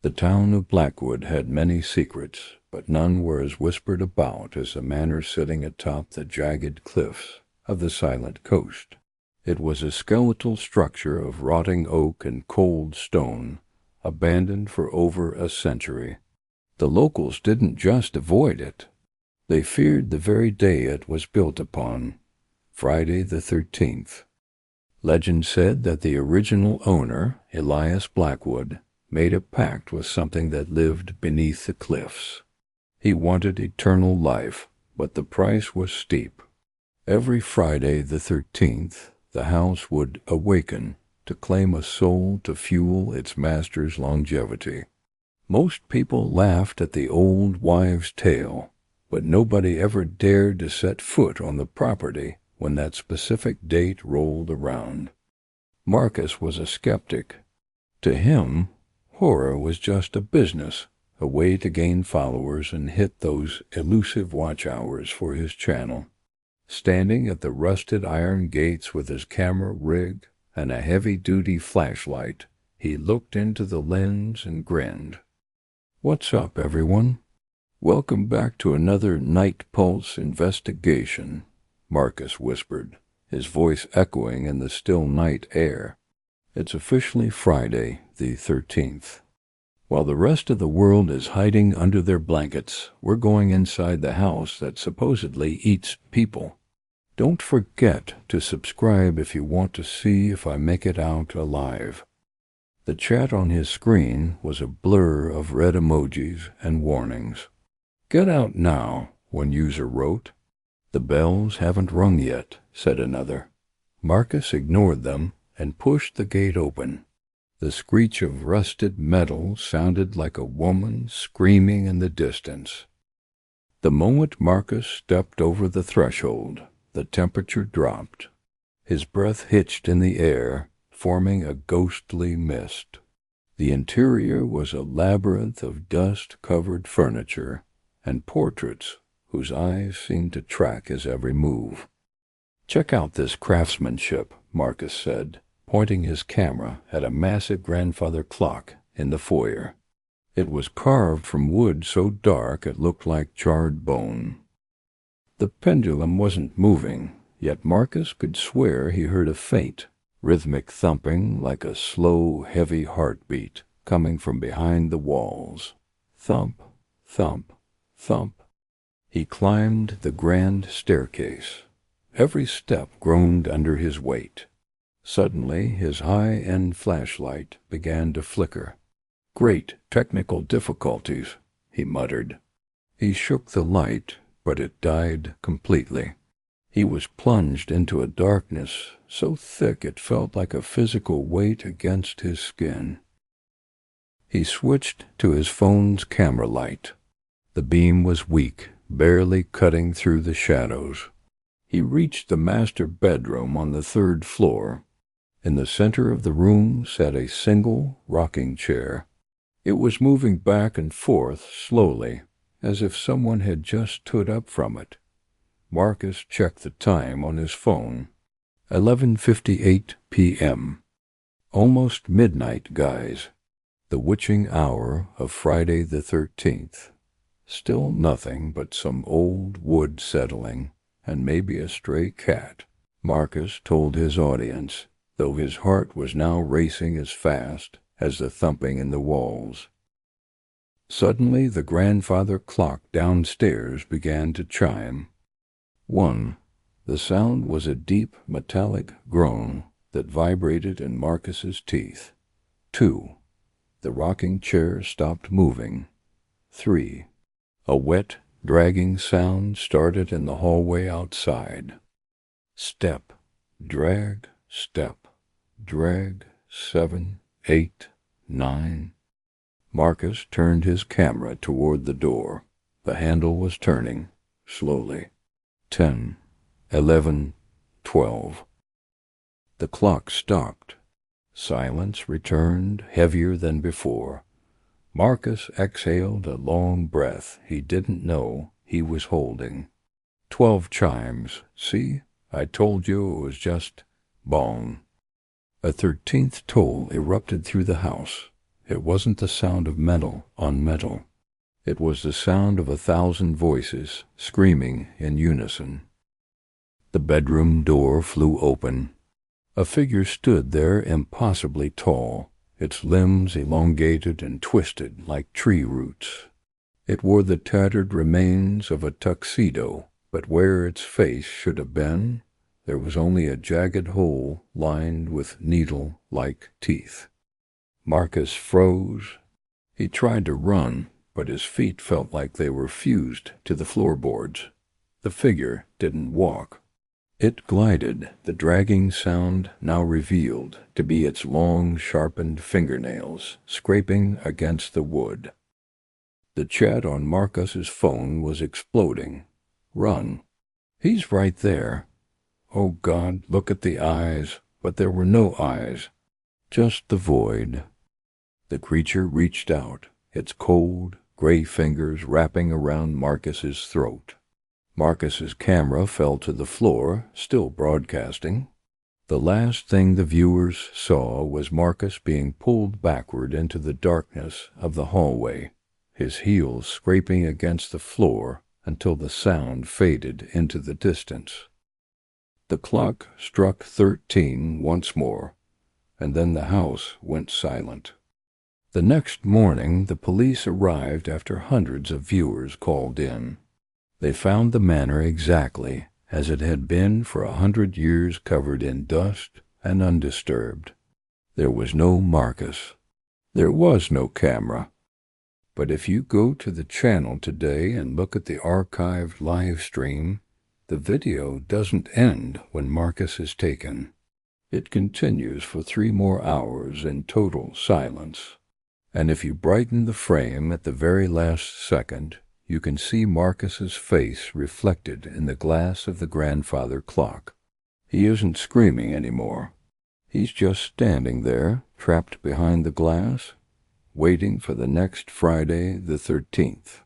The town of Blackwood had many secrets, but none were as whispered about as the manor sitting atop the jagged cliffs of the silent coast. It was a skeletal structure of rotting oak and cold stone, abandoned for over a century. The locals didn't just avoid it. They feared the very day it was built upon, Friday the 13th. Legend said that the original owner, Elias Blackwood, made a pact with something that lived beneath the cliffs. He wanted eternal life, but the price was steep. Every Friday the 13th, the house would awaken to claim a soul to fuel its master's longevity. Most people laughed at the old wives' tale, but nobody ever dared to set foot on the property when that specific date rolled around. Marcus was a skeptic. To him, horror was just a business, a way to gain followers and hit those elusive watch hours for his channel. Standing at the rusted iron gates with his camera rig and a heavy-duty flashlight, he looked into the lens and grinned. "What's up, everyone? Welcome back to another NightPulse investigation," Marcus whispered, his voice echoing in the still night air. "It's officially Friday, the 13th. While the rest of the world is hiding under their blankets, we're going inside the house that supposedly eats people. Don't forget to subscribe if you want to see if I make it out alive." The chat on his screen was a blur of red emojis and warnings. "Get out now," one user wrote. "The bells haven't rung yet," said another. Marcus ignored them and pushed the gate open. The screech of rusted metal sounded like a woman screaming in the distance. The moment Marcus stepped over the threshold, the temperature dropped. His breath hitched in the air, forming a ghostly mist. The interior was a labyrinth of dust-covered furniture and portraits whose eyes seemed to track his every move. "Check out this craftsmanship," Marcus said, pointing his camera at a massive grandfather clock in the foyer. It was carved from wood so dark it looked like charred bone. The pendulum wasn't moving, yet Marcus could swear he heard a faint, rhythmic thumping like a slow, heavy heartbeat coming from behind the walls. Thump, thump, thump. He climbed the grand staircase. Every step groaned under his weight. Suddenly, his high-end flashlight began to flicker. "Great technical difficulties," he muttered. He shook the light, but it died completely. He was plunged into a darkness so thick it felt like a physical weight against his skin. He switched to his phone's camera light. The beam was weak, barely cutting through the shadows. He reached the master bedroom on the 3rd floor. In the center of the room sat a single rocking chair. It was moving back and forth slowly, as if someone had just stood up from it. Marcus checked the time on his phone. 11:58 p.m. Almost midnight, guys. The witching hour of Friday the 13th. Still nothing but some old wood settling, and maybe a stray cat, Marcus told his audience, though his heart was now racing as fast as the thumping in the walls. Suddenly the grandfather clock downstairs began to chime. 1. The sound was a deep metallic groan that vibrated in Marcus's teeth. 2. The rocking chair stopped moving. 3. A wet, dragging sound started in the hallway outside. Step, drag, step, drag, 7, 8, 9. Marcus turned his camera toward the door. The handle was turning, slowly. 10, 11, 12. The clock stopped. Silence returned, heavier than before. Marcus exhaled a long breath he didn't know he was holding. 12 chimes. See? I told you it was just bong. A 13th toll erupted through the house. It wasn't the sound of metal on metal. It was the sound of 1,000 voices screaming in unison. The bedroom door flew open. A figure stood there impossibly tall, its limbs elongated and twisted like tree roots. It wore the tattered remains of a tuxedo, but where its face should have been, there was only a jagged hole lined with needle-like teeth. Marcus froze. He tried to run, but his feet felt like they were fused to the floorboards. The figure didn't walk. It glided, the dragging sound now revealed to be its long, sharpened fingernails scraping against the wood. The chat on Marcus's phone was exploding. Run. He's right there. Oh God, look at the eyes. But there were no eyes. Just the void. The creature reached out, its cold, gray fingers wrapping around Marcus's throat. Marcus's camera fell to the floor, still broadcasting. The last thing the viewers saw was Marcus being pulled backward into the darkness of the hallway, his heels scraping against the floor until the sound faded into the distance. The clock struck 13 once more, and then the house went silent. The next morning the police arrived after hundreds of viewers called in. They found the manor exactly as it had been for 100 years, covered in dust and undisturbed. There was no Marcus. There was no camera. But if you go to the channel today and look at the archived live stream, the video doesn't end when Marcus is taken. It continues for 3 more hours in total silence. And if you brighten the frame at the very last second, you can see Marcus's face reflected in the glass of the grandfather clock. He isn't screaming anymore. He's just standing there, trapped behind the glass, waiting for the next Friday the 13th.